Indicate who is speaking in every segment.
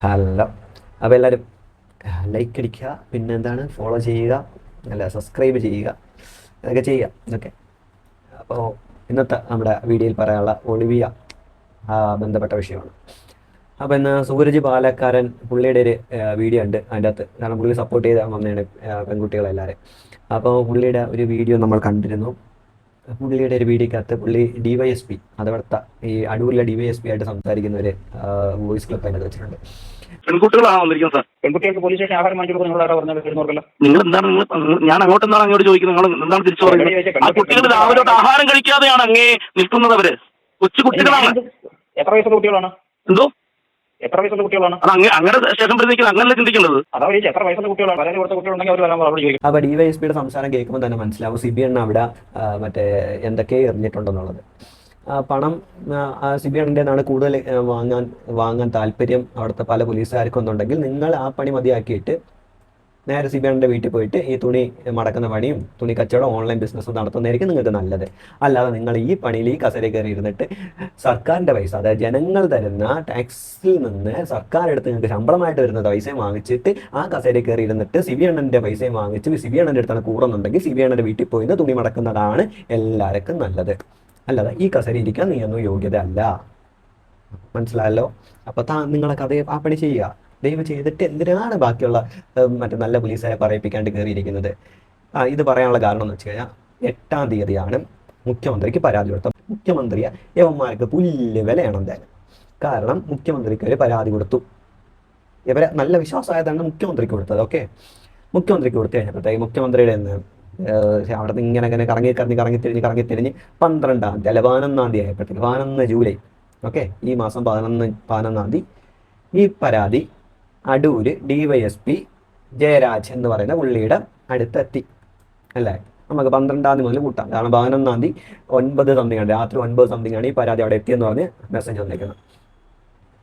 Speaker 1: Hello. അപ്പോൾ എല്ലാവരും like അടിക്കുക, പിന്നെ എന്താണ് ഫോളോ ചെയ്യുക, അല്ല സബ്സ്ക്രൈബ് ചെയ്യുക, അതൊക്കെ ചെയ്യുക. ഇതൊക്കെ അപ്പോൾ ഇന്നത്തെ നമ്മുടെ വീഡിയോയിൽ പറയാനുള്ള ഒളിവിയ ബന്ധപ്പെട്ട വിഷയമാണ്. അപ്പോൾ ഇന്ന് സൂരജ് പാലക്കാരൻ പുള്ളിയുടെ ഒരു വീഡിയോ ഉണ്ട് അതിൻ്റെ അകത്ത്. കാരണം പുള്ളി സപ്പോർട്ട് ചെയ്ത് വന്നതാണ് പെൺകുട്ടികളെല്ലാവരും. അപ്പോൾ പുള്ളിയുടെ ഒരു വീഡിയോ നമ്മൾ കണ്ടിരുന്നു. പുള്ളിയുടെ ഒരു വീഡിയോക്കകത്ത് പുള്ളി DYSP, അതവിടുത്തെ ഈ അടൂരിലെ DYSP ആയിട്ട് സംസാരിക്കുന്ന ഒരു വോയിസ് ക്ലിപ്പ് അതിനകത്ത് വെച്ചിട്ടുണ്ട്.
Speaker 2: പെൺകുട്ടികളാണ് വന്നിരിക്കുന്നത് സാർ.
Speaker 3: പെൺകുട്ടികൾക്ക് പോലീസ് സ്റ്റേഷൻ ആഹാരം വാങ്ങിച്ചു കൊടുക്കും. നിങ്ങളാണ് പറഞ്ഞത് വരുന്നവർക്കല്ല.
Speaker 2: നിങ്ങൾ എന്താണ് ഞാൻ അങ്ങോട്ടെന്താണ് അങ്ങോട്ട് ചോദിക്കുന്നത്? നിങ്ങൾ എന്താണ് തിരിച്ചു പറയുന്നത്? ആ കുട്ടികൾ രാവിലെ ആഹാരം കഴിക്കാതെയാണ് അങ്ങേ നിൽക്കുന്നത്. അവര് കൊച്ചു കുട്ടികളാണ്.
Speaker 3: എത്ര വയസ്സുള്ള കുട്ടികളാണ്?
Speaker 2: എന്തോ
Speaker 3: എത്ര വയസ്സുള്ള കുട്ടികളാണ്?
Speaker 2: അത് അങ്ങനെ സ്റ്റേഷൻ പ്രതിനിധിക്കുന്നത് അങ്ങനല്ല ചിന്തിക്കുന്നത്.
Speaker 3: അതാ ചോദിച്ചത്, എത്ര വയസ്സുള്ള കുട്ടികളാണ്? പരാതി കൊടുത്ത കുട്ടികളുണ്ടെങ്കിൽ അവർ വരാൻ അവിടെ ചോദിക്കും.
Speaker 1: അപ്പോൾ DYSPയുടെ സംസാരം കേൾക്കുമ്പോൾ തന്നെ മനസ്സിലാവും സിബി അണ്ണ അവിടെ മറ്റേ എന്തൊക്കെ എറിഞ്ഞിട്ടുണ്ടെന്നുള്ളത്. പണം സിബി അണ്ണൻ്റെതാണ് കൂടുതൽ വാങ്ങാൻ താല്പര്യം അവിടുത്തെ പല പോലീസുകാർക്കൊന്നുണ്ടെങ്കിൽ നിങ്ങൾ ആ പണി മതിയാക്കിയിട്ട് നേരെ സിബി അണ്ണൻ്റെ വീട്ടിൽ പോയിട്ട് ഈ തുണി മടക്കുന്ന പണിയും തുണി കച്ചവടം ഓൺലൈൻ ബിസിനസ്സും നടത്തുന്നതായിരിക്കും നിങ്ങൾക്ക് നല്ലത്. അല്ലാതെ നിങ്ങൾ ഈ പണിയിൽ ഈ കസേരയിൽ കയറി ഇരുന്നിട്ട് സർക്കാരിൻ്റെ പൈസ, അതായത് ജനങ്ങൾ തരുന്ന ടാക്സിൽ നിന്ന് സർക്കാർ എടുത്ത് നിങ്ങൾക്ക് ശമ്പളമായിട്ട് വരുന്ന പൈസയും വാങ്ങിച്ചിട്ട് ആ കസേരയിൽ കയറി ഇരുന്നിട്ട് സിബി അണ്ണൻ്റെ പൈസയും വാങ്ങിച്ച് സിബി അണ്ണൻ്റെ അടുത്താണ് കൂടുന്നുണ്ടെങ്കിൽ സിബി അണ്ണൻ്റെ വീട്ടിൽ പോയി തുണി മടക്കുന്നതാണ് എല്ലാവർക്കും നല്ലത്. അല്ലാതെ ഈ കസേര ഇരിക്കാൻ നീയൊന്നും യോഗ്യത അല്ല. മനസ്സിലായല്ലോ? അപ്പോൾ നിങ്ങളൊക്കെ അതേ ആ പണി ചെയ്യുക. ദയവ് ചെയ്തിട്ട് എന്തിനാണ് ബാക്കിയുള്ള മറ്റേ നല്ല പോലീസുകാരെ പറയിപ്പിക്കാണ്ട് കയറിയിരിക്കുന്നത്? ഇത് പറയാനുള്ള കാരണം എന്ന് വെച്ച് കഴിഞ്ഞാൽ 8-ാം തീയതിയാണ് മുഖ്യമന്ത്രിക്ക് പരാതി കൊടുത്തത്. മുഖ്യമന്ത്രിയെ യവന്മാർക്ക് പുല്ല് വിലയാണ് എന്തായാലും. കാരണം മുഖ്യമന്ത്രിക്ക് ഒരു പരാതി കൊടുത്തു. ഇവരെ നല്ല വിശ്വാസമായതാണ് മുഖ്യമന്ത്രിക്ക് കൊടുത്തത്. ഓക്കെ, മുഖ്യമന്ത്രിക്ക് കൊടുത്തു കഴിഞ്ഞപ്പോഴത്തേക്ക് മുഖ്യമന്ത്രിയുടെ അവിടെ നിന്ന് ഇങ്ങനെ കറങ്ങി തിരിഞ്ഞ് 12-ാം തീയതി അല്ല 11-ാം തീയതി ആയപ്പോഴത്തേക്ക് 11 ജൂലൈ, ഓക്കെ, ഈ മാസം 11-ാം തീയതി ഈ പരാതി അടൂര് DYSP ജയരാജ് എന്ന് പറയുന്ന പുള്ളിയുടെ അടുത്തെത്തി. അല്ലേ, നമുക്ക് 12-ാം തീയതി മുതൽ കൂട്ടാം. കാരണം 11-ാം തീയതി 9 സംതിങ് ആണ്, രാത്രി 9 സംതിങ് ആണ് ഈ പരാതി അവിടെ എത്തിയെന്ന് പറഞ്ഞ് മെസ്സേജ് വന്നേക്കുന്നത്.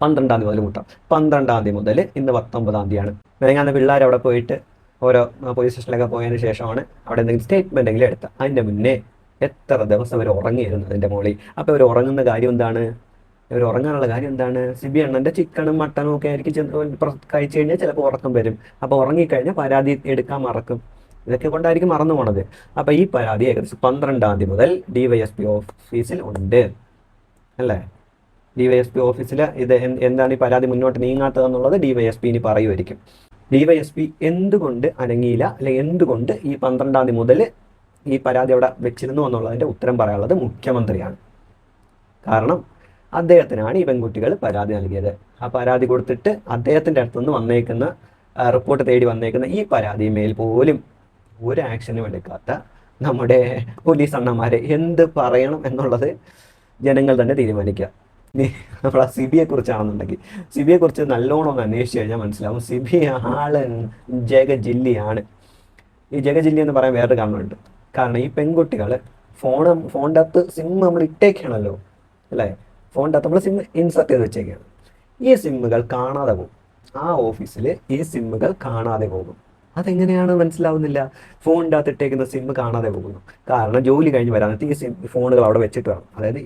Speaker 1: 12-ാം തീയതി മുതൽ കൂട്ടാം. 12-ാം തീയതി മുതൽ ഇന്ന് 19-ാം തീയതിയാണ്. മെനങ്ങാന്ന് പിള്ളേർ അവിടെ പോയിട്ട് ഓരോ പോലീസ് സ്റ്റേഷനിലൊക്കെ പോയതിന് ശേഷമാണ് അവിടെ എന്തെങ്കിലും സ്റ്റേറ്റ്മെൻ്റ് എങ്കിലും എടുത്തത്. അതിൻ്റെ മുന്നേ എത്ര ദിവസം അവർ ഉറങ്ങിയിരുന്നു അതിൻ്റെ മുകളിൽ. അപ്പോൾ അവർ ഉറങ്ങുന്ന കാര്യം എന്താണ്? ഇവർ ഉറങ്ങാനുള്ള കാര്യം എന്താണ്? സിബി അണ്ണൻ്റെ ചിക്കനും മട്ടനും ഒക്കെ ആയിരിക്കും കഴിച്ചു കഴിഞ്ഞാൽ ചിലപ്പോൾ ഉറക്കം വരും. അപ്പോൾ ഉറങ്ങിക്കഴിഞ്ഞാൽ പരാതി എടുക്കാൻ മറക്കും. ഇതൊക്കെ കൊണ്ടായിരിക്കും മറന്നു പോണത്. അപ്പോൾ ഈ പരാതി ഏകദേശം 12-ാം തീയതി മുതൽ DYSP ഓഫീസിൽ ഉണ്ട്. അല്ലേ, DYSP ഓഫീസിൽ ഇത് എന്താണ് ഈ പരാതി മുന്നോട്ട് നീങ്ങാത്തതെന്നുള്ളത് DYSP ഇനി പറയുമായിരിക്കും. DYSP എന്തുകൊണ്ട് അനങ്ങിയില്ല, അല്ലെങ്കിൽ എന്തുകൊണ്ട് ഈ 12-ാം തീയതി മുതൽ ഈ പരാതി അവിടെ വെച്ചിരുന്നു എന്നുള്ളതിൻ്റെ ഉത്തരം പറയാനുള്ളത് മുഖ്യമന്ത്രിയാണ്. കാരണം അദ്ദേഹത്തിനാണ് ഈ പെൺകുട്ടികൾ പരാതി നൽകിയത്. ആ പരാതി കൊടുത്തിട്ട് അദ്ദേഹത്തിൻ്റെ അടുത്തുനിന്ന് വന്നേക്കുന്ന റിപ്പോർട്ട് തേടി വന്നേക്കുന്ന ഈ പരാതിമേൽ പോലും ഒരു ആക്ഷനും എടുക്കാത്ത നമ്മുടെ പോലീസ് അണ്ണന്മാരെ എന്ത് പറയണം എന്നുള്ളത് ജനങ്ങൾ തന്നെ തീരുമാനിക്കുക. നമ്മളെ സിബിയെ കുറിച്ചാണെന്നുണ്ടെങ്കിൽ സിബിയെക്കുറിച്ച് നല്ലോണം ഒന്ന് അന്വേഷിച്ച് കഴിഞ്ഞാൽ മനസ്സിലാവും. സിബി ആള് ജഗജില്ലിയാണ്. ഈ ജഗജില്ലി എന്ന് പറയാൻ വേറൊരു കാരണമുണ്ട്. കാരണം ഈ പെൺകുട്ടികൾ ഫോണിൻ്റെ അകത്ത് സിം നമ്മൾ ഇട്ടേക്കാണല്ലോ, അല്ലേ, ഫോണിൻ്റെ അകത്ത് നമ്മൾ സിം ഇൻസർട്ട് ചെയ്ത് വെച്ചേക്കാണ്. ഈ സിമ്മുകൾ കാണാതെ പോകും. ആ ഓഫീസിൽ ഈ സിമ്മുകൾ കാണാതെ പോകും. അതെങ്ങനെയാണ് മനസ്സിലാവുന്നില്ല. ഫോണിൻ്റെ അകത്ത് ഇട്ടേക്കുന്ന സിമ്മ് കാണാതെ പോകുന്നു. കാരണം ജോലി കഴിഞ്ഞ് വരാനത്ത് ഈ ഫോണുകൾ അവിടെ വെച്ചിട്ട് വേണം. അതായത്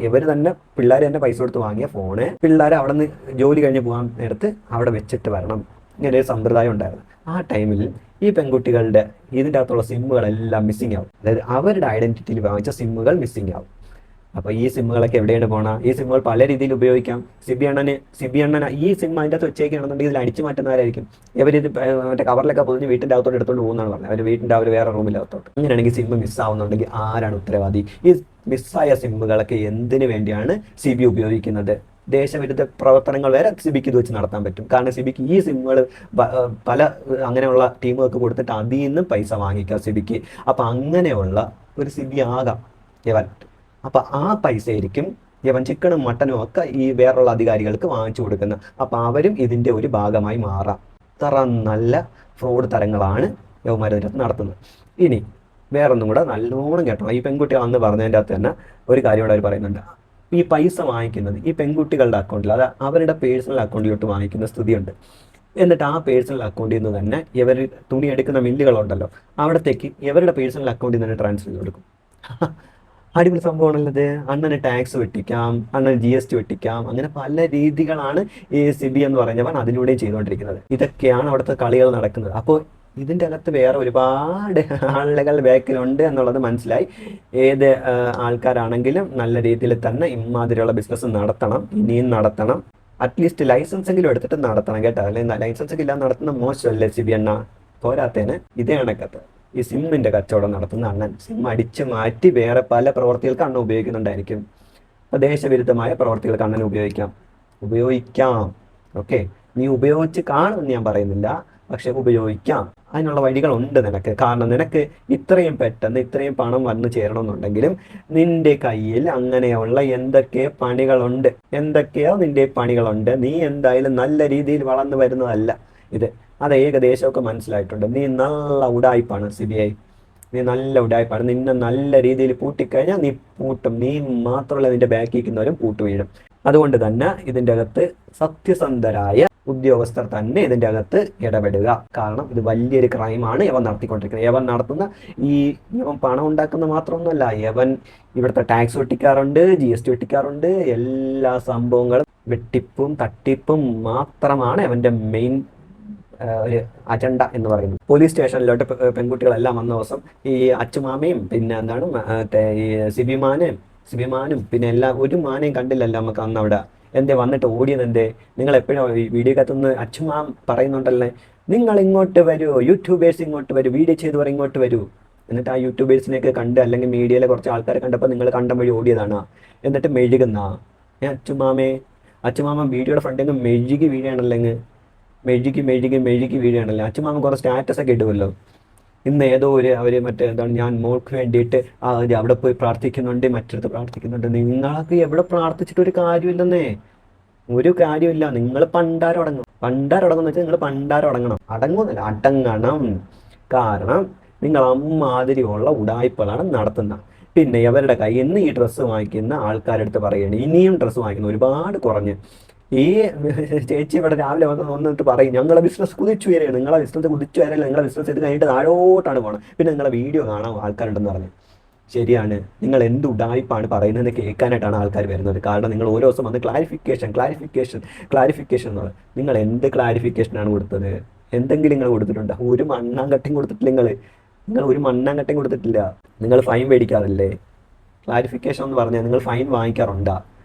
Speaker 1: ഇവർ തന്നെ പിള്ളേർ തന്നെ പൈസ കൊടുത്ത് വാങ്ങിയ ഫോണ് പിള്ളേർ അവിടെ നിന്ന് ജോലി കഴിഞ്ഞ് പോകാൻ നേരത്ത് അവിടെ വെച്ചിട്ട് വരണം. ഇങ്ങനെ ഒരു സമ്പ്രദായം ഉണ്ടായിരുന്നു. ആ ടൈമിൽ ഈ പെൺകുട്ടികളുടെ ഇതിൻ്റെ അകത്തുള്ള സിമ്മുകളെല്ലാം മിസ്സിങ് ആവും. അതായത് അവരുടെ ഐഡൻറ്റിറ്റിയിൽ വാങ്ങിച്ച സിമ്മുകൾ മിസ്സിങ് ആവും. അപ്പോൾ ഈ സിമ്മുകളൊക്കെ എവിടെയാണ് പോകണം? ഈ സിമ്മുകൾ പല രീതിയിൽ ഉപയോഗിക്കാം. സിബി അണ്ണന് ഈ സിം അതിൻ്റെ അകത്ത് വെച്ചേക്കുകയാണെന്നുണ്ടെങ്കിൽ ഇതിൽ അടിച്ചു മാറ്റുന്നവരായിരിക്കും. ഇവരിത് മറ്റേ കവറിലൊക്കെ പൊതിഞ്ഞ് വീട്ടിൻ്റെ അകത്തോട്ട് എടുത്തുകൊണ്ട് പോകുന്നതാണ് പറഞ്ഞത്. അവർ വീട്ടിൻ്റെ വേറെ റൂമിലകത്തോട്ട്. അങ്ങനെയാണെങ്കിൽ സിമ്മ് മിസ്സാവുന്നുണ്ടെങ്കിൽ ആരാണ് ഉത്തരവാദി? ഈ മിസ്സായ സിമ്മുകളൊക്കെ എന്തിനു വേണ്ടിയാണ് സിബി ഉപയോഗിക്കുന്നത്? ദേശവിരുദ്ധ പ്രവർത്തനങ്ങൾ വരെ സിബിക്ക് ഇത് വെച്ച് നടത്താൻ പറ്റും. കാരണം സിബിക്ക് ഈ സിമ്മുകൾ പല അങ്ങനെയുള്ള ടീമുകൾക്ക് കൊടുത്തിട്ട് അതിൽ നിന്ന് പൈസ വാങ്ങിക്കാം സിബിക്ക്. അപ്പം അങ്ങനെയുള്ള ഒരു സിബി ആകാം ഇവൻ. അപ്പം ആ പൈസ ആയിരിക്കും ഇവൻ ചിക്കനും മട്ടനും ഒക്കെ ഈ വേറുള്ള അധികാരികൾക്ക് വാങ്ങിച്ചു കൊടുക്കുന്നത്. അപ്പം അവരും ഇതിൻ്റെ ഒരു ഭാഗമായി മാറാം. ഇത്ര നല്ല ഫ്രോഡ് തരങ്ങളാണ് യവന്മാരുടെ നടത്തുന്നത്. ഇനി വേറൊന്നും കൂടെ നല്ലോണം കേട്ടോ. ഈ പെൺകുട്ടികളെന്ന് പറഞ്ഞതിൻ്റെ അകത്ത് തന്നെ ഒരു കാര്യം കൂടെ അവർ പറയുന്നുണ്ട്. ഈ പൈസ വാങ്ങിക്കുന്നത് ഈ പെൺകുട്ടികളുടെ അക്കൗണ്ടിൽ, അത് അവരുടെ പേഴ്സണൽ അക്കൗണ്ടിലോട്ട് വാങ്ങിക്കുന്ന സ്ഥിതിയുണ്ട്. എന്നിട്ട് ആ പേഴ്സണൽ അക്കൗണ്ടിൽ നിന്ന് തന്നെ ഇവർ തുണി എടുക്കുന്ന മില്ലുകളുണ്ടല്ലോ, അവിടത്തേക്ക് ഇവരുടെ പേഴ്സണൽ അക്കൗണ്ടിൽ നിന്ന് തന്നെ ട്രാൻസ്ഫർ ചെയ്ത് കൊടുക്കും. അടിപൊളി സംഭവമാണുള്ളത്. അണ്ണന് ടാക്സ് വെട്ടിക്കാം, അണ്ണന് GST വെട്ടിക്കാം, അങ്ങനെ പല രീതികളാണ് ഈ സിബി എന്ന് പറഞ്ഞവൻ അതിലൂടെ ചെയ്തുകൊണ്ടിരിക്കുന്നത്. ഇതൊക്കെയാണ് അവിടുത്തെ കളികൾ നടക്കുന്നത്. അപ്പോൾ ഇതിൻ്റെ അകത്ത് വേറെ ഒരുപാട് ആളുകൾ ബാക്കിലുണ്ട് എന്നുള്ളത് മനസ്സിലായി. ഏത് ആൾക്കാരാണെങ്കിലും നല്ല രീതിയിൽ തന്നെ ഇമാതിരിയുള്ള ബിസിനസ് നടത്തണം, ഇനിയും നടത്തണം. അറ്റ്ലീസ്റ്റ് ലൈസൻസ് എങ്കിലും എടുത്തിട്ട് നടത്തണം കേട്ടോ. അല്ലെങ്കിൽ ലൈസൻസ് ഒക്കെ ഇല്ലാതെ നടത്തുന്ന മോശമല്ലേ സിബി അണ്ണ? പോരാത്തേന് ഇതേ കണക്കത്ത് ഈ സിമ്മിന്റെ കച്ചവടം നടത്തുന്ന അണ്ണൻ സിം അടിച്ചു മാറ്റി വേറെ പല പ്രവർത്തികൾക്ക് അണ്ണൻ ഉപയോഗിക്കുന്നുണ്ടായിരിക്കും. അപ്പോൾ ദേശവിരുദ്ധമായ പ്രവർത്തികൾക്ക് അണ്ണൻ ഉപയോഗിക്കാം. ഓക്കെ, നീ ഉപയോഗിച്ച് കാണുമെന്ന് ഞാൻ പറയുന്നില്ല, പക്ഷെ ഉപയോഗിക്കാം. അതിനുള്ള വഴികളുണ്ട് നിനക്ക്. കാരണം നിനക്ക് ഇത്രയും പെട്ടെന്ന് ഇത്രയും പണം വന്നു ചേരണമെന്നുണ്ടെങ്കിലും നിന്റെ കയ്യിൽ അങ്ങനെയുള്ള എന്തൊക്കെയോ നിന്റെ പണികളുണ്ട്. നീ എന്തായാലും നല്ല രീതിയിൽ വളർന്നു വരുന്നതല്ല ഇത്. അത് ഏകദേശമൊക്കെ മനസ്സിലായിട്ടുണ്ട്. നീ നല്ല ഉടായ്പാണ് CBI, നീ നല്ല ഉടായ്പാണ്. നിന്നെ നല്ല രീതിയിൽ പൂട്ടിക്കഴിഞ്ഞാൽ നീ പൂട്ടും. നീ മാത്രമല്ല, നിന്റെ ബാക്കിൽ ഇരിക്കുന്നവരും പൂട്ടു വീഴും. അതുകൊണ്ട് തന്നെ ഇതിൻ്റെ അകത്ത് സത്യസന്ധരായ ഉദ്യോഗസ്ഥർ തന്നെ ഇതിൻ്റെ അകത്ത് ഇടപെടുക. കാരണം ഇത് വലിയൊരു ക്രൈമാണ് യവൻ നടത്തിക്കൊണ്ടിരിക്കുന്നത്. യവൻ നടത്തുന്ന യവൻ പണം ഉണ്ടാക്കുന്ന മാത്രമൊന്നുമല്ല, യവൻ ഇവിടുത്തെ ടാക്സ് വെട്ടിക്കാറുണ്ട്, GST വെട്ടിക്കാറുണ്ട്. എല്ലാ സംഭവങ്ങളും വെട്ടിപ്പും തട്ടിപ്പും മാത്രമാണ് അവൻ്റെ മെയിൻ ഒരു അജണ്ട എന്ന് പറയുന്നത്. പോലീസ് സ്റ്റേഷനിലോട്ട് പെൺകുട്ടികളെല്ലാം വന്ന ദിവസം ഈ അച്ചുമാമയും പിന്നെ എന്താണ് മറ്റേ ഈ സിബിമാനും പിന്നെ ഒരു മാനയും കണ്ടില്ലല്ലോ നമുക്ക് അന്ന് അവിടെ. എന്തേ വന്നിട്ട് ഓടിയത് എന്തേ? നിങ്ങൾ എപ്പോഴും വീഡിയോ കത്തുനിന്ന് അച്ചുമാം പറയുന്നുണ്ടല്ലേ, നിങ്ങൾ ഇങ്ങോട്ട് വരൂ, യൂട്യൂബേഴ്സ് ഇങ്ങോട്ട് വരൂ, വീഡിയോ ചെയ്ത് പറ ഇങ്ങോട്ട് വരൂ. എന്നിട്ട് ആ യൂട്യൂബേഴ്സിനെയൊക്കെ കണ്ട് അല്ലെങ്കിൽ മീഡിയയിലെ കുറച്ച് ആൾക്കാരെ കണ്ടപ്പോൾ നിങ്ങൾ കണ്ട വഴി ഓടിയതാണ്. എന്നിട്ട് മെഴുകുന്ന അച്ചുമാമ വീഡിയോയുടെ ഫ്രണ്ടിൽ നിന്ന് മെഴുകി വീഴാണല്ലെങ്കിൽ മെഴുകി വീഴാണല്ലേ. അച്ചുമാമ കുറേ സ്റ്റാറ്റസ് ഒക്കെ ഇടുമല്ലോ. ഇന്ന് ഏതോ അവർ മറ്റേ എന്താണ്, ഞാൻ മോൾക്ക് വേണ്ടിയിട്ട് അവിടെ പോയി പ്രാർത്ഥിക്കുന്നുണ്ട്, മറ്റടുത്ത് പ്രാർത്ഥിക്കുന്നുണ്ട്. നിങ്ങൾക്ക് എവിടെ പ്രാർത്ഥിച്ചിട്ട് ഒരു കാര്യമില്ലെന്നേ, ഒരു കാര്യമില്ല. നിങ്ങൾ പണ്ടാരടങ്ങും എന്ന് വെച്ചാൽ നിങ്ങൾ പണ്ടാരടങ്ങണം. അടങ്ങണം. കാരണം നിങ്ങൾ അമ്മാതിരിയുള്ള ഉടായ്പകളാണ് നടത്തുന്നത്. പിന്നെ ഇവരുടെ കയ്യിൽ നിന്ന് ഈ ഡ്രസ്സ് വാങ്ങിക്കുന്ന ആൾക്കാരെടുത്ത് പറയുകയാണ്, ഇനിയും ഡ്രസ്സ് വാങ്ങിക്കുന്നു ഒരുപാട് കുറഞ്ഞ്. ഈ ചേച്ചി ഇവിടെ രാവിലെ വന്നിട്ട് പറയും, ഞങ്ങളെ ബിസിനസ് കുതിച്ചു വരികയാണ്. നിങ്ങളെ ബിസിനസ് കുതിച്ചു വരല്ല, നിങ്ങളെ ബിസിനസ് ഇത് കഴിഞ്ഞിട്ട് താഴോട്ടാണ് പോകണം. പിന്നെ നിങ്ങളെ വീഡിയോ കാണാൻ ആൾക്കാരുണ്ടെന്ന് പറഞ്ഞു. ശരിയാണ്, നിങ്ങൾ എന്ത് ഉടായ്പാണ് പറയുന്നതെന്ന് കേൾക്കാനായിട്ടാണ് ആൾക്കാർ വരുന്നത്. കാരണം നിങ്ങൾ ഓരോ ദിവസം വന്ന് ക്ലാരിഫിക്കേഷൻ എന്ന് പറയും. നിങ്ങൾ എന്ത് ക്ലാരിഫിക്കേഷനാണ് കൊടുത്തത്? എന്തെങ്കിലും നിങ്ങൾ കൊടുത്തിട്ടുണ്ടോ? ഒരു മണ്ണാങ്കട്ടയും കൊടുത്തിട്ടില്ല. നിങ്ങൾ ഒരു മണ്ണാങ്കട്ടയും കൊടുത്തിട്ടില്ല. നിങ്ങൾ ഫൈൻ മേടിക്കാറില്ലേ? ക്ലാരിഫിക്കേഷൻ എന്ന് പറഞ്ഞാൽ നിങ്ങൾ ഫൈൻ വാങ്ങിക്കാറുണ്ടോ?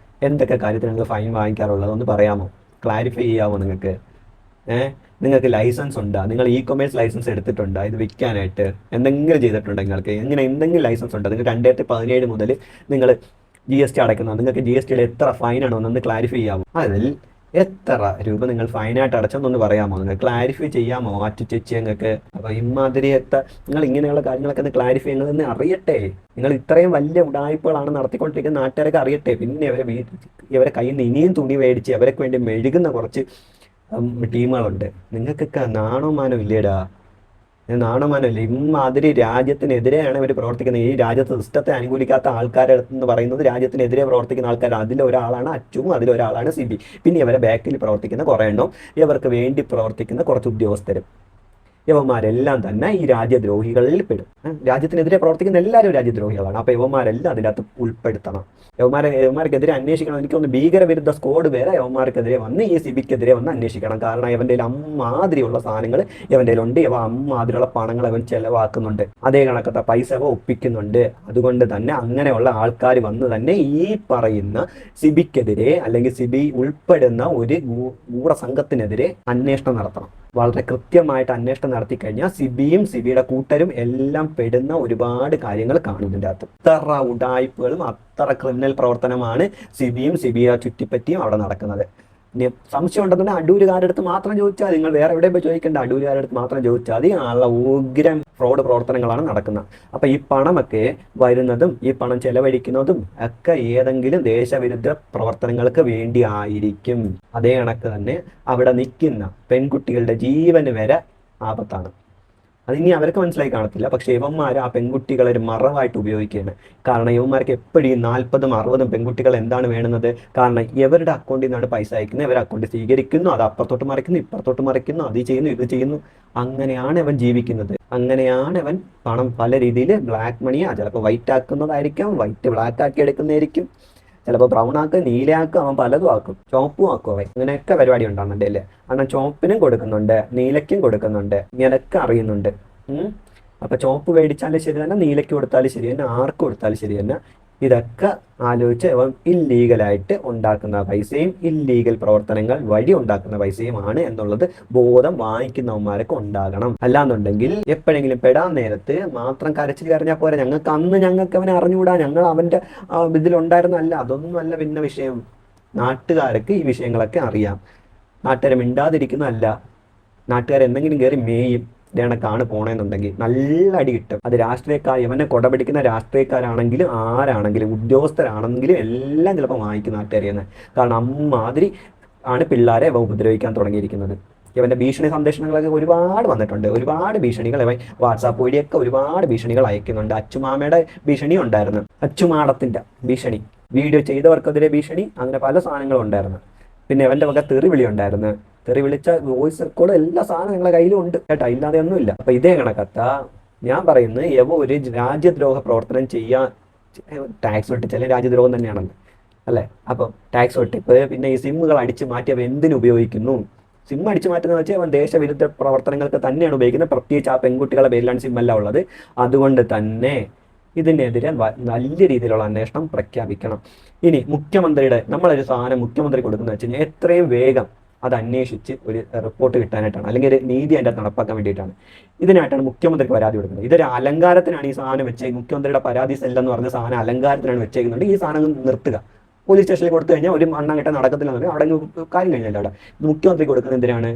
Speaker 1: എന്തൊക്കെ കാര്യത്തിൽ നിങ്ങൾ ഫൈൻ വാങ്ങിക്കാറുള്ളത് ഒന്ന് പറയാമോ? ക്ലാരിഫൈ ചെയ്യാമോ? നിങ്ങൾക്ക് ലൈസൻസ് ഉണ്ടോ? നിങ്ങൾ E-commerce ലൈസൻസ് എടുത്തിട്ടുണ്ടോ ഇത് വിൽക്കാനായിട്ട്? എന്തെങ്കിലും ചെയ്തിട്ടുണ്ടോ? നിങ്ങൾക്ക് എന്തെങ്കിലും ലൈസൻസ് ഉണ്ടോ? നിങ്ങൾ 2017 മുതൽ നിങ്ങൾ GST അടയ്ക്കുന്നത്. നിങ്ങൾക്ക് GSTയുടെ എത്ര ഫൈനാണോ എന്നൊന്ന് ക്ലാരിഫൈ ചെയ്യാമോ? അതിൽ എത്ര രൂപ നിങ്ങൾ ഫൈനായിട്ട് അടച്ചെന്നൊന്ന് പറയാമോ? നിങ്ങൾ ക്ലാരിഫൈ ചെയ്യാമോ ചേച്ചി നിങ്ങൾക്ക്? അപ്പോൾ ഇമാതിരിയത്തെ നിങ്ങൾ ഇങ്ങനെയുള്ള കാര്യങ്ങളൊക്കെ ഒന്ന് ക്ലാരിഫൈ ചെയ്യുന്നതെന്ന് അറിയട്ടെ. നിങ്ങൾ ഇത്രയും വലിയ ഉടായ്പകളാണ് നടത്തിക്കൊണ്ടിരിക്കുന്ന നാട്ടുകാരൊക്കെ അറിയട്ടെ. പിന്നെ ഇവരെ കയ്യിൽ നിന്ന് ഇനിയും തുണി മേടിച്ച് അവർക്ക് വേണ്ടി മെഴുകുന്ന കുറച്ച് ടീമുകളുണ്ട്. നിങ്ങൾക്കൊക്കെ നാണോ ഇല്ലേടാ? നാണമാനല്ല. ഇമ്മാതിരി രാജ്യത്തിനെതിരെയാണ് ഇവർ പ്രവർത്തിക്കുന്നത്. ഈ രാജ്യത്ത് സിസ്റ്റത്തെ അനുകൂലിക്കാത്ത ആൾക്കാരെന്ന് പറയുന്നത് രാജ്യത്തിനെതിരെ പ്രവർത്തിക്കുന്ന ആൾക്കാർ. അതിലൊരാളാണ് അച്ചുവും, അതിലൊരാളാണ് സിബി. പിന്നെ ഇവരെ ബാക്കിൽ പ്രവർത്തിക്കുന്ന കുറേ എണ്ണം, ഇവർക്ക് വേണ്ടി പ്രവർത്തിക്കുന്ന കുറച്ച് ഉദ്യോഗസ്ഥരും. യവന്മാരെല്ലാം തന്നെ ഈ രാജ്യദ്രോഹികളിൽ പെടും. രാജ്യത്തിനെതിരെ പ്രവർത്തിക്കുന്ന എല്ലാവരും രാജ്യദ്രോഹികളാണ്. അപ്പോൾ യവന്മാരെല്ലാം അതിനകത്ത് ഉൾപ്പെടുത്തണം. യവന്മാർക്കെതിരെ അന്വേഷിക്കണം. എനിക്കൊന്ന് ഭീകരവിരുദ്ധ സ്ക്വാഡ് വരെ യവന്മാർക്കെതിരെ വന്ന് ഈ സിബിക്കെതിരെ വന്ന് അന്വേഷിക്കണം. കാരണം ഇവൻ്റെ അമ്മാതിരിയുള്ള സാധനങ്ങൾ ഇവൻ്റെ ഉണ്ട്. ഇവ അമ്മാതിരിയുള്ള പണങ്ങൾ അവൻ ചെലവാക്കുന്നുണ്ട്. അതേ കണക്കത്തെ പൈസ അവ ഒപ്പിക്കുന്നുണ്ട്. അതുകൊണ്ട് തന്നെ അങ്ങനെയുള്ള ആൾക്കാർ വന്ന് തന്നെ ഈ പറയുന്ന സിബിക്കെതിരെ അല്ലെങ്കിൽ സിബി ഉൾപ്പെടുന്ന ഒരു ഗൂഢസംഘത്തിനെതിരെ അന്വേഷണം നടത്തണം. വളരെ കൃത്യമായിട്ട് അന്വേഷണം നടത്തി കഴിഞ്ഞാൽ സിബിയും സിബിയുടെ കൂട്ടരും എല്ലാം പെടുന്ന ഒരുപാട് കാര്യങ്ങൾ കാണുന്നതിൻ്റെ അകത്ത്. അത്ര ഉടായ്പകളും അത്ര ക്രിമിനൽ പ്രവർത്തനമാണ് സിബിയും സിബിയെ ചുറ്റിപ്പറ്റിയും അവിടെ നടക്കുന്നത്. ഇനി സംശയം ഉണ്ടെന്നുണ്ടെങ്കിൽ അടൂരുകാരുടെ അടുത്ത് മാത്രം ചോദിച്ചാൽ, നിങ്ങൾ വേറെ എവിടെ പോയി ചോദിക്കേണ്ട, അടൂരുകാരുടെ അടുത്ത് മാത്രം ചോദിച്ചാൽ മതി. ആളുടെ ഉഗ്രം ഫ്രോഡ് പ്രവർത്തനങ്ങളാണ് നടക്കുന്നത്. അപ്പം ഈ പണമൊക്കെ വരുന്നതും ഈ പണം ചെലവഴിക്കുന്നതും ഒക്കെ ഏതെങ്കിലും ദേശവിരുദ്ധ പ്രവർത്തനങ്ങൾക്ക് വേണ്ടി ആയിരിക്കും. അതേ കണക്ക് തന്നെ അവിടെ നിൽക്കുന്ന പെൺകുട്ടികളുടെ ജീവന് വരെ ആപത്താണ്. അതിനി അവർക്ക് മനസ്സിലായി കാണത്തില്ല. പക്ഷേ ഇവന്മാർ ആ പെൺകുട്ടികളെ ഒരു മറവായിട്ട് ഉപയോഗിക്കുകയാണ്. കാരണം ഇവന്മാർക്ക് എപ്പോഴും ഈ 40ഉം 60ഉം പെൺകുട്ടികൾ എന്താണ് വേണ്ടുന്നത്? കാരണം ഇവരുടെ അക്കൗണ്ടിൽ നിന്നാണ് പൈസ അയക്കുന്നത്, ഇവരുടെ അക്കൗണ്ട് സ്വീകരിക്കുന്നു, അത് അപ്പുറത്തോട്ട് മറിക്കുന്നു, ഇപ്പുറത്തോട്ട് മറിക്കുന്നു, അത് ചെയ്യുന്നു, ഇത് ചെയ്യുന്നു. അങ്ങനെയാണ് അവൻ ജീവിക്കുന്നത്. അങ്ങനെയാണ് അവൻ പണം പല രീതിയിൽ ബ്ലാക്ക് മണിയാ ചിലപ്പോൾ വൈറ്റ് ആക്കുന്നതായിരിക്കും, വൈറ്റ് ബ്ലാക്ക് ആക്കി എടുക്കുന്നതായിരിക്കും, ചിലപ്പോൾ ബ്രൗൺ ആക്കും, നീലയാക്കും, അവൻ പലതും ആക്കും, ചുവപ്പും ആക്കും അവൻ. അങ്ങനെയൊക്കെ പരിപാടി ഉണ്ടാകും എൻ്റെ കയ്യിൽ. കാരണം ചുവപ്പിനും കൊടുക്കുന്നുണ്ട്, നീലയ്ക്കും കൊടുക്കുന്നുണ്ട്, ഇങ്ങനെയൊക്കെ അറിയുന്നുണ്ട്. അപ്പൊ ചുവപ്പ് മേടിച്ചാലും ശരി തന്നെ, നീലയ്ക്ക് കൊടുത്താലും ശരി തന്നെ, ആർക്ക് കൊടുത്താലും ശരി തന്നെ. ഇതൊക്കെ ആലോചിച്ച് അവൻ ഇല്ലീഗലായിട്ട് ഉണ്ടാക്കുന്ന പൈസയും ഇല്ലീഗൽ പ്രവർത്തനങ്ങൾ വഴി ഉണ്ടാക്കുന്ന പൈസയുമാണ് എന്നുള്ളത് ബോധം വാങ്ങിക്കുന്നവന്മാരൊക്കെ ഉണ്ടാകണം. അല്ലാന്നുണ്ടെങ്കിൽ എപ്പോഴെങ്കിലും പെടാൻ നേരത്ത് മാത്രം കരച്ചിൽ കരഞ്ഞാൽ പോരാ. ഞങ്ങൾക്ക് അവനെ അറിഞ്ഞുകൂടാ, ഞങ്ങൾ അവൻ്റെ ഇതിലുണ്ടായിരുന്നല്ല, അതൊന്നുമല്ല പിന്നെ വിഷയം. നാട്ടുകാർക്ക് ഈ വിഷയങ്ങളൊക്കെ അറിയാം. നാട്ടുകാരെ മിണ്ടാതിരിക്കുന്നതല്ല, നാട്ടുകാരെന്തെങ്കിലും കയറി മേയും. ഇതേണക്കാണ് പോണേന്നുണ്ടെങ്കിൽ നല്ല അടി കിട്ടും. അത് രാഷ്ട്രീയക്കാർ, ഇവനെ കൊടപിടിക്കുന്ന രാഷ്ട്രീയക്കാരാണെങ്കിലും ആരാണെങ്കിലും ഉദ്യോഗസ്ഥരാണെങ്കിലും എല്ലാം ചിലപ്പോൾ വാങ്ങിക്കും നാട്ടുകാരിയെന്ന്. കാരണം അമ്മാതിരി ആണ് പിള്ളേരെ ഇവ ഉപദ്രവിക്കാൻ തുടങ്ങിയിരിക്കുന്നത്. ഇവൻ്റെ ഭീഷണി സന്ദേശങ്ങളൊക്കെ ഒരുപാട് വന്നിട്ടുണ്ട്. ഒരുപാട് ഭീഷണികൾ ഇവൻ വാട്സാപ്പ് വഴിയൊക്കെ ഒരുപാട് ഭീഷണികൾ അയക്കുന്നുണ്ട്. അച്ചുമാമയുടെ ഭീഷണി ഉണ്ടായിരുന്നു, അച്ചുമാടത്തിൻ്റെ ഭീഷണി, വീഡിയോ ചെയ്തവർക്കെതിരെ ഭീഷണി, അങ്ങനെ പല സാധനങ്ങളും ഉണ്ടായിരുന്നു. പിന്നെ ഇവൻ്റെ വക തെറിവിളി ഉണ്ടായിരുന്നു. തെറി വിളിച്ച വോയിസ് റെക്കോർഡ് എല്ലാ സാധനം ഞങ്ങളുടെ കയ്യിലും ഉണ്ട് കേട്ടോ, ഇല്ലാതെ ഒന്നുമില്ല. അപ്പൊ ഇതേ കണക്കത്ത ഞാൻ പറയുന്നത്, യവ ഒരു രാജ്യദ്രോഹ പ്രവർത്തനം ചെയ്യാൻ ടാക്സ് വെട്ടിച്ചാലും രാജ്യദ്രോഹം തന്നെയാണല്ലോ അല്ലേ? അപ്പം ടാക്സ് വെട്ടിപ്പ്, പിന്നെ ഈ സിമ്മുകൾ അടിച്ചു മാറ്റി അവ എന്തിനു ഉപയോഗിക്കുന്നു? സിം അടിച്ചു മാറ്റുന്നത് വെച്ചാൽ അവൻ ദേശവിരുദ്ധ പ്രവർത്തനങ്ങൾക്ക് തന്നെയാണ് ഉപയോഗിക്കുന്നത്. പ്രത്യേകിച്ച് ആ പെൺകുട്ടികളുടെ പേരിലാണ് സിമ്മെല്ലാം ഉള്ളത്. അതുകൊണ്ട് തന്നെ ഇതിനെതിരെ നല്ല രീതിയിലുള്ള അന്വേഷണം പ്രഖ്യാപിക്കണം. ഇനി മുഖ്യമന്ത്രിയുടെ, നമ്മളൊരു സാധനം മുഖ്യമന്ത്രി കൊടുക്കുന്നത് വെച്ച് കഴിഞ്ഞാൽ എത്രയും വേഗം അത് അന്വേഷിച്ച് ഒരു റിപ്പോർട്ട് കിട്ടാനായിട്ടാണ്, അല്ലെങ്കിൽ ഒരു നീതി അതിൻ്റെ നടപ്പാക്കാൻ വേണ്ടിയിട്ടാണ്. ഇതിനായിട്ടാണ് മുഖ്യമന്ത്രിക്ക് പരാതി കൊടുക്കുന്നത്. ഇതൊരു അലങ്കാരത്തിനാണ് ഈ സാധനം വെച്ചേക്കുന്നത്. മുഖ്യമന്ത്രിയുടെ പരാതി സെല്ലെന്ന് പറഞ്ഞ സാധനം അലങ്കാരത്തിനാണ് വെച്ചേക്കുന്നുണ്ട്. ഈ സാധനം നിർത്തുക. പോലീസ് സ്റ്റേഷനിൽ കൊടുത്തു കഴിഞ്ഞാൽ ഒരു മണ്ണാങ്കട്ട നടക്കത്തില്ല, അവിടെ കാര്യം കഴിഞ്ഞല്ലോ. അവിടെ മുഖ്യമന്ത്രി കൊടുക്കുന്നത് എന്തിനാണ്?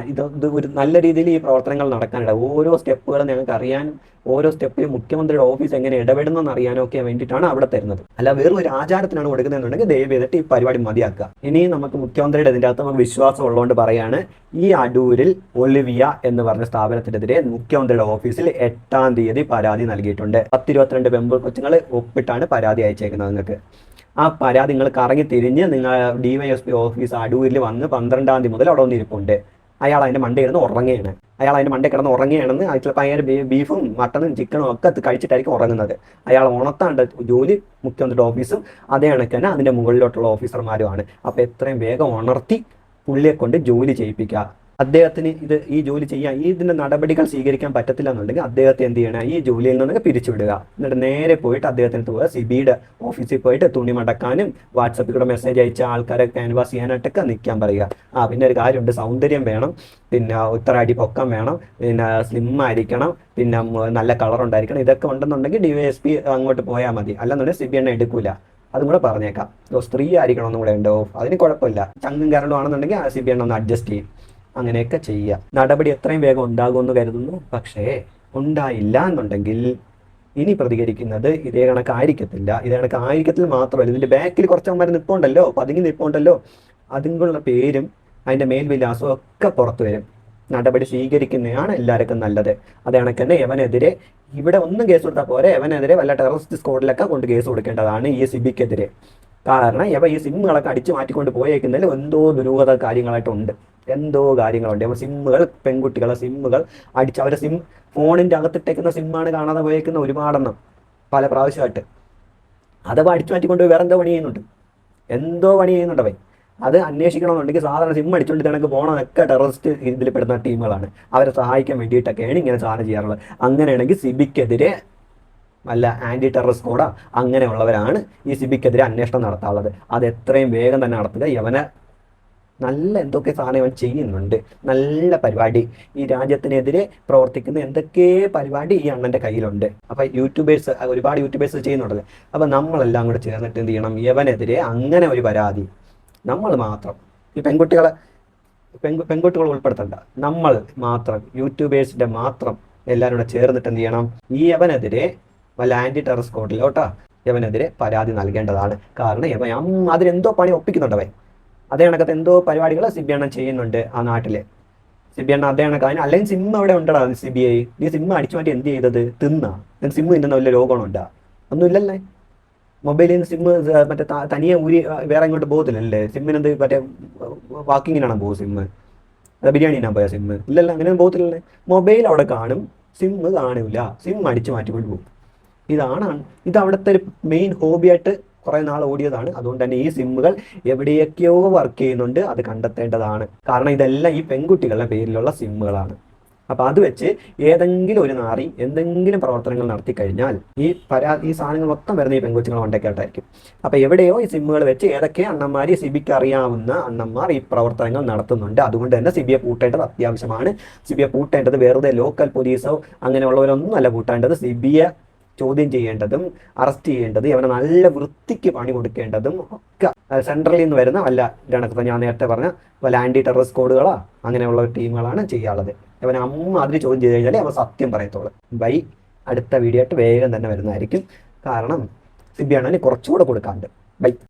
Speaker 1: ഇത് ഒരു നല്ല രീതിയിൽ ഈ പ്രവർത്തനങ്ങൾ നടക്കാനില്ല. ഓരോ സ്റ്റെപ്പുകളും ഞങ്ങൾക്ക് അറിയാനും ഓരോ സ്റ്റെപ്പിലും മുഖ്യമന്ത്രിയുടെ ഓഫീസ് എങ്ങനെ ഇടപെടുന്നെന്ന് അറിയാനോ ഒക്കെ വേണ്ടിയിട്ടാണ് അവിടെ തരുന്നത്. അല്ല വേറെ ഒരു ആചാരത്തിനാണ് കൊടുക്കുന്നതെന്നുണ്ടെങ്കിൽ ദയവ് ചെയ്തിട്ട് ഈ പരിപാടി മതിയാക്കുക. ഇനി നമുക്ക് മുഖ്യമന്ത്രിയുടെ ഇതിൻ്റെ അകത്ത് നമുക്ക് വിശ്വാസം ഉള്ളതുകൊണ്ട് പറയാണ്, ഈ അടൂരിൽ ഒളിവിയ എന്ന് പറഞ്ഞ സ്ഥാപനത്തിനെതിരെ മുഖ്യമന്ത്രിയുടെ ഓഫീസിൽ 8-ാം തീയതി പരാതി നൽകിയിട്ടുണ്ട്. 10-22 പെമ്പ് കൊച്ചുങ്ങൾ ഒപ്പിട്ടാണ് പരാതി അയച്ചേക്കുന്നത്. നിങ്ങൾക്ക് ആ പരാതി നിങ്ങൾ കറങ്ങി തിരിഞ്ഞ് നിങ്ങൾ DYSP ഓഫീസ് അടൂരിൽ വന്ന് 12-ാം തീയതി മുതൽ അവിടെ വന്നിരിപ്പുണ്ട്. അയാൾ അതിൻ്റെ മണ്ടയിൽ കിടന്ന് ഉറങ്ങുകയാണ്. കിടന്ന് ഉറങ്ങുകയാണെന്ന് ചിലപ്പോൾ അയാൾ ബീഫും മട്ടണും ചിക്കനും ഒക്കെ കഴിച്ചിട്ടായിരിക്കും ഉറങ്ങുന്നത്. അയാൾ ഉണർത്താണ്ട് ജോലി മുഖ്യമന്ത്രിയുടെ ഓഫീസും അതേ കണക്ക് തന്നെ അതിൻ്റെ മുകളിലോട്ടുള്ള ഓഫീസർമാരുമാണ്. അപ്പോൾ എത്രയും വേഗം ഉണർത്തി പുള്ളിയെ കൊണ്ട് ജോലി ചെയ്യിപ്പിക്കുക. അദ്ദേഹത്തിന് ഈ ജോലി ചെയ്യാൻ ഇതിൻ്റെ നടപടികൾ സ്വീകരിക്കാൻ പറ്റത്തില്ല എന്നുണ്ടെങ്കിൽ അദ്ദേഹത്തെ എന്ത് ചെയ്യണം? ഈ ജോലിയിൽ നിന്നൊക്കെ പിരിച്ചുവിടുക. എന്നിട്ട് നേരെ പോയിട്ട് അദ്ദേഹത്തിന് പോവുക, സിബിയുടെ ഓഫീസിൽ പോയിട്ട് തുണി മടക്കാനും വാട്സപ്പിൽ കൂടെ മെസ്സേജ് അയച്ച ആൾക്കാരെ ക്യാൻവാസ് ചെയ്യാനായിട്ടൊക്കെ നിൽക്കാൻ പറയുക. പിന്നെ ഒരു കാര്യമുണ്ട്, സൗന്ദര്യം വേണം, പിന്നെ ഇത്ര അടി പൊക്കം വേണം, പിന്നെ സ്ലിം ആയിരിക്കണം, പിന്നെ നല്ല കളർ ഉണ്ടായിരിക്കണം. ഇതൊക്കെ ഉണ്ടെന്നുണ്ടെങ്കിൽ DYSP അങ്ങോട്ട് പോയാൽ മതി. അല്ലെന്നുണ്ടെങ്കിൽ CB എണ്ണ എടുക്കൂല. അതും കൂടെ പറഞ്ഞേക്കാം. സ്ത്രീ ആയിരിക്കണം ഒന്നും കൂടെ ഉണ്ടോ, അതിന് കുഴപ്പമില്ല. ചങ്ങും കരണ്ടും ആണെന്നുണ്ടെങ്കിൽ CB എണ്ണ ഒന്ന് അഡ്ജസ്റ്റ് ചെയ്യും. അങ്ങനെയൊക്കെ ചെയ്യുക. നടപടി എത്രയും വേഗം ഉണ്ടാകുമെന്ന് കരുതുന്നു. പക്ഷേ ഉണ്ടായില്ല എന്നുണ്ടെങ്കിൽ ഇനി പ്രതികരിക്കുന്നത് ഇതേ കണക്കായിരിക്കത്തില്ല. ഇതേ കണക്കായിരിക്കത്തിൽ മാത്രമല്ല, ഇതിൻ്റെ ബാക്കിൽ കുറച്ചവന്മാർ നിൽപ്പുണ്ടല്ലോ, പതുങ്ങി നിൽപ്പുണ്ടല്ലോ, അതിനുള്ള പേരും അതിൻ്റെ മേൽവിലാസവും ഒക്കെ പുറത്തു വരും. നടപടി സ്വീകരിക്കുന്നതാണ് എല്ലാവർക്കും നല്ലത്. അതേ കണക്ക് തന്നെ ഇവനെതിരെ ഇവിടെ ഒന്നും കേസ് കൊടുത്താൽ പോരെ, ഇവനെതിരെ വല്ല ടെററിസ്റ്റ് സ്ക്വാഡിലൊക്കെ കൊണ്ട് കേസ് കൊടുക്കേണ്ടതാണ് ഈ സിബിക്കെതിരെ. കാരണം ഈ സിമ്മുകളൊക്കെ അടിച്ചു മാറ്റിക്കൊണ്ട് പോയേക്കുന്നതിൽ എന്തോ ദുരൂഹത കാര്യങ്ങളായിട്ടുണ്ട്, എന്തോ കാര്യങ്ങളുണ്ട്. സിമ്മുകൾ, പെൺകുട്ടികളെ സിമ്മുകൾ അടിച്ച് അവരെ ഫോണിൻ്റെ അകത്തിട്ടേക്കുന്ന സിമ്മാണ് കാണാതെ പോയേക്കുന്ന ഒരുപാടെണ്ണം പല പ്രാവശ്യമായിട്ട്. അഥവാ അടിച്ചു മാറ്റിക്കൊണ്ട് വേറെ എന്തോ പണി ചെയ്യുന്നുണ്ട് അവൻ. അത് അന്വേഷിക്കണമെന്നുണ്ടെങ്കിൽ സാധാരണ സിം അടിച്ചുകൊണ്ട് കണക്ക് പോകണമെന്നൊക്കെ ടെററിസ്റ്റ് ഇതിൽ പെടുന്ന ടീമുകളാണ്. അവരെ സഹായിക്കാൻ വേണ്ടിയിട്ടൊക്കെയാണ് ഇങ്ങനെ സാധനം ചെയ്യാറുള്ളത്. അങ്ങനെയാണെങ്കിൽ സിബിക്കെതിരെ വല്ല ആൻറ്റി ടെററിസ്റ്റ് സ്ക്വാഡോ അങ്ങനെയുള്ളവരാണ് ഈ സിബിക്കെതിരെ അന്വേഷണം നടത്താനുള്ളത്. അത് എത്രയും വേഗം തന്നെ നടത്തുക. യവനെ നല്ല എന്തൊക്കെ സാധനം ഇവൻ ചെയ്യുന്നുണ്ട്, നല്ല പരിപാടി. ഈ രാജ്യത്തിനെതിരെ പ്രവർത്തിക്കുന്ന എന്തൊക്കെ പരിപാടി ഈ അണ്ണൻ്റെ കയ്യിലുണ്ട്. അപ്പം ഒരുപാട് യൂട്യൂബേഴ്സ് ചെയ്യുന്നുണ്ടല്ലോ. അപ്പം നമ്മളെല്ലാം കൂടെ ചേർന്നിട്ട് എന്ത് ചെയ്യണം? യവനെതിരെ അങ്ങനെ ഒരു പരാതി നമ്മൾ മാത്രം, ഈ പെൺകുട്ടികൾ ഉൾപ്പെടുത്തണ്ട, നമ്മൾ മാത്രം, യൂട്യൂബേഴ്സിൻ്റെ മാത്രം എല്ലാവരും കൂടെ ചേർന്നിട്ട് എന്ത് ചെയ്യണം? ഈ യവനെതിരെ വല്ല ആൻറ്റി ടെററിസ്റ്റ് സ്ക്വാഡിലോട്ടോ യവനെതിരെ പരാതി നൽകേണ്ടതാണ്. കാരണം അതിലെന്തോ പണി ഒപ്പിക്കുന്നുണ്ടവൻ. അതേ കണക്കത്തെ എന്തോ പരിപാടികൾ CB ചെയ്യുന്നുണ്ട് ആ നാട്ടിൽ. സിബി അണ്ണ അതേ കണക്കാണ്. അല്ലെങ്കിൽ സിം അവിടെ ഉണ്ടടാ CBI. നീ സിം അടിച്ചു മാറ്റി എന്ത് ചെയ്തത്? തിന്നാ? സിം തിന്നുന്ന വല്ല രോഗമാണോ ഉണ്ടാ? ഒന്നും ഇല്ലല്ലേ. മൊബൈലിൽ നിന്ന് സിം മറ്റേ തനിയെ ഊരി വേറെ ഇങ്ങോട്ട് പോകത്തില്ലല്ലേ? സിമ്മിനെന്ത് മറ്റേ വാക്കിങ്ങിനാണോ പോകും സിം? ബിരിയാണി തിന്നാൻ പോയാ സിം? ഇല്ലല്ലോ, അങ്ങനെ പോകത്തില്ലല്ലേ. മൊബൈൽ അവിടെ കാണും, സിം കാണില്ല, സിം അടിച്ചു മാറ്റിക്കൊണ്ട് പോകും. ഇത് അവിടുത്തെ ഒരു മെയിൻ ഹോബിയായിട്ട് കുറേ നാൾ ഓടിയതാണ്. അതുകൊണ്ട് തന്നെ ഈ സിമ്മുകൾ എവിടെയൊക്കെയോ വർക്ക് ചെയ്യുന്നുണ്ട്, അത് കണ്ടെത്തേണ്ടതാണ്. കാരണം ഇതെല്ലാം ഈ പെൺകുട്ടികളുടെ പേരിലുള്ള സിമ്മുകളാണ്. അപ്പോൾ അത് വെച്ച് ഏതെങ്കിലും ഒരു നാറി എന്തെങ്കിലും പ്രവർത്തനങ്ങൾ നടത്തി കഴിഞ്ഞാൽ ഈ സാധനങ്ങൾ മൊത്തം വരുന്ന ഈ പെൺകുട്ടികൾ കൊണ്ടേക്കായിട്ടായിരിക്കും. അപ്പോൾ എവിടെയോ ഈ സിമ്മുകൾ വെച്ച് ഏതൊക്കെ അണ്ണന്മാർ ഈ സിബിക്ക് അറിയാവുന്ന അണ്ണന്മാർ ഈ പ്രവർത്തനങ്ങൾ നടത്തുന്നുണ്ട്. അതുകൊണ്ട് തന്നെ സിബിയെ പൂട്ടേണ്ടത് അത്യാവശ്യമാണ്. സിബിയെ പൂട്ടേണ്ടത് വെറുതെ ലോക്കൽ പോലീസോ അങ്ങനെയുള്ളവരൊന്നും അല്ല പൂട്ടേണ്ടത്. സിബിയെ ചോദ്യം ചെയ്യേണ്ടതും അറസ്റ്റ് ചെയ്യേണ്ടതും ഇവനെ നല്ല വൃത്തിക്ക് പണി കൊടുക്കേണ്ടതും ഒക്കെ സെൻട്രലിൽ നിന്ന് വരുന്ന വല്ല ഞാൻ നേരത്തെ പറഞ്ഞ വല്ല ആൻറ്റി ടെററിസ്റ്റ് കോഡുകളോ അങ്ങനെയുള്ള ടീമുകളാണ് ചെയ്യാനുള്ളത്. അവൻ അതിന് ചോദ്യം ചെയ്ത് കഴിഞ്ഞാൽ അവൻ സത്യം പറയത്തുള്ളൂ. അടുത്ത വീഡിയോ ആയിട്ട് വേഗം തന്നെ വരുന്നതായിരിക്കും. കാരണം സിബി അണ്ണന് കുറച്ചുകൂടെ കൊടുക്കാണ്ട്. ബൈ.